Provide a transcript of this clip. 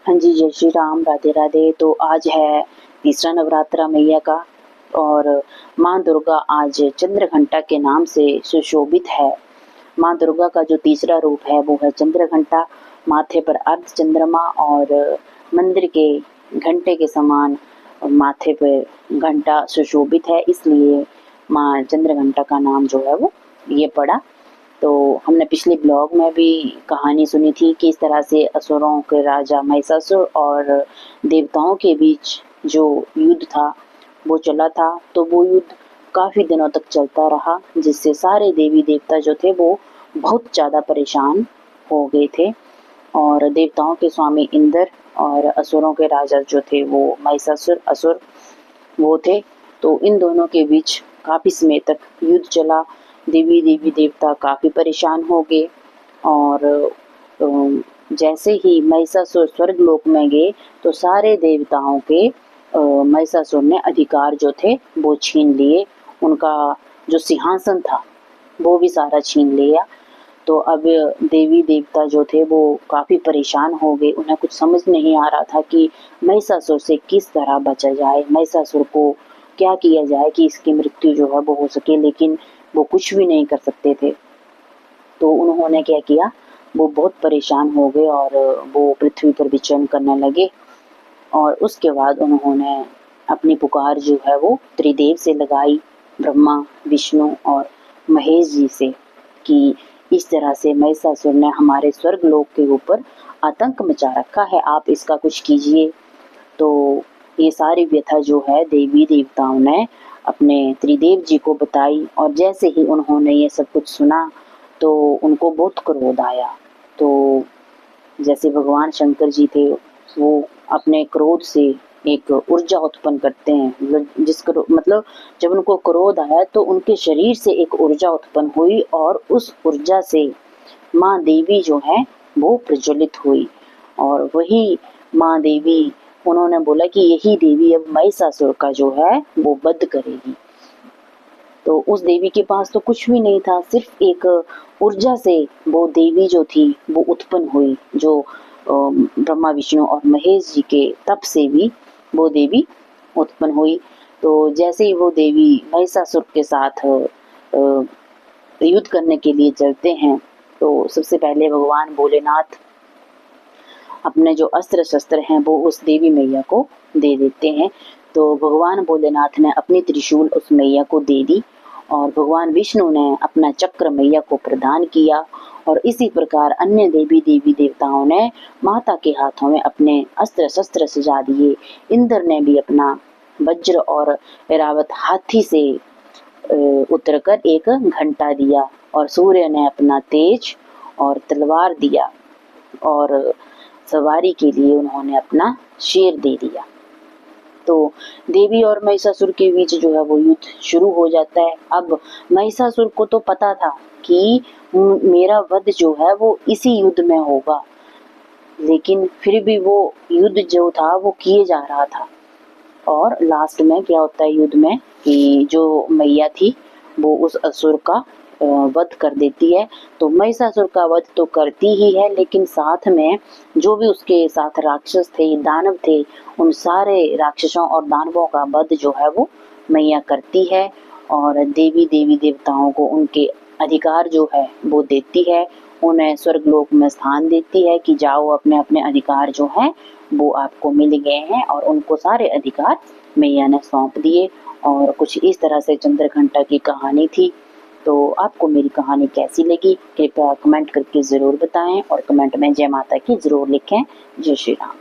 हाँ जी, जय श्री राम, राधे राधे। तो आज है तीसरा नवरात्रा मैया का और माँ दुर्गा आज चंद्रघंटा के नाम से सुशोभित है। माँ दुर्गा का जो तीसरा रूप है वो है चंद्रघंटा, माथे पर अर्ध चंद्रमा और मंदिर के घंटे के समान माथे पर घंटा सुशोभित है, इसलिए माँ चंद्रघंटा का नाम जो है वो ये पड़ा। तो हमने पिछले ब्लॉग में भी कहानी सुनी थी कि इस तरह से असुरों के राजा महिषासुर और देवताओं के बीच जो युद्ध था वो चला था। तो वो युद्ध काफ़ी दिनों तक चलता रहा, जिससे सारे देवी देवता जो थे वो बहुत ज़्यादा परेशान हो गए थे। और देवताओं के स्वामी इंद्र और असुरों के राजा जो थे वो महिषासुर असुर वो थे। तो इन दोनों के बीच काफ़ी समय तक युद्ध चला। देवी देवता काफ़ी परेशान हो गए और जैसे ही महिषासुर स्वर्ग लोक में गए तो सारे देवताओं के महिषासुर ने अधिकार जो थे वो छीन लिए। उनका जो सिंहासन था वो भी सारा छीन लिया। तो अब देवी देवता जो थे वो काफ़ी परेशान हो गए। उन्हें कुछ समझ नहीं आ रहा था कि महिषासुर से किस तरह बचा जाए, महिषासुर को क्या किया जाए कि इसकी मृत्यु जो है वो हो सके, लेकिन वो कुछ भी नहीं कर सकते थे। तो उन्होंने क्या किया, वो बहुत परेशान हो गए और वो पृथ्वी पर विचरण करने लगे। और उसके बाद उन्होंने अपनी पुकार जो है वो त्रिदेव से लगाई, ब्रह्मा, विष्णु और महेश जी से, कि इस तरह से महिषासुर ने हमारे स्वर्ग लोक के ऊपर आतंक मचा रखा है, आप इसका कुछ कीजिए। तो ये सारी व्यथा जो है देवी देवताओं ने अपने त्रिदेव जी को बताई और जैसे ही उन्होंने ये सब कुछ सुना तो उनको बहुत क्रोध आया। तो जैसे भगवान शंकर जी थे वो अपने क्रोध से एक ऊर्जा उत्पन्न करते हैं, मतलब जब उनको क्रोध आया तो उनके शरीर से एक ऊर्जा उत्पन्न हुई और उस ऊर्जा से माँ देवी जो है वो प्रज्वलित हुई। और वही माँ देवी, उन्होंने बोला कि यही देवी अब महिषासुर का जो है वो वध करेगी। तो उस देवी के पास तो कुछ भी नहीं था, सिर्फ एक ऊर्जा से वो देवी जो थी वो उत्पन्न हुई, जो ब्रह्मा विष्णु और महेश जी के तप से भी वो देवी उत्पन्न हुई। तो जैसे ही वो देवी महिषासुर के साथ युद्ध करने के लिए चलते हैं तो सबसे पहले भगवान भोलेनाथ अपने जो अस्त्र शस्त्र हैं वो उस देवी मैया को दे देते हैं। तो भगवान भोलेनाथ ने अपनी त्रिशूल उस मैया को दे दी और भगवान विष्णु ने अपना चक्र मैया को प्रदान किया। और इसी प्रकार अन्य देवी देवताओं ने माता के हाथों में अपने अस्त्र शस्त्र सजा दिए। इंद्र ने भी अपना वज्र और ऐरावत हाथी से उतरकर एक घंटा दिया और सूर्य ने अपना तेज और तलवार दिया और सवारी के लिए उन्होंने अपना शेर दे दिया। तो देवी और महिषासुर के बीच जो है वो युद्ध शुरू हो जाता है। अब महिषासुर को तो पता था कि मेरा वध जो है वो इसी युद्ध में होगा, लेकिन फिर भी वो युद्ध जो था वो किए जा रहा था। और लास्ट में क्या होता है युद्ध में कि जो मैया थी वो उस असुर का वध कर देती है। तो महिषासुर का वध तो करती ही है, लेकिन साथ में जो भी उसके साथ राक्षस थे, दानव थे, उन सारे राक्षसों और दानवों का वध जो है वो मैया करती है और देवी देवताओं को उनके अधिकार जो है वो देती है। उन्हें स्वर्ग लोक में स्थान देती है कि जाओ, अपने अपने अधिकार जो हैं वो आपको मिल गए हैं, और उनको सारे अधिकार मैया ने सौंप दिए। और कुछ इस तरह से चंद्रघंटा की कहानी थी। तो आपको मेरी कहानी कैसी लगी कृपया कमेंट करके ज़रूर बताएं और कमेंट में जय माता की ज़रूर लिखें। जय श्री राम।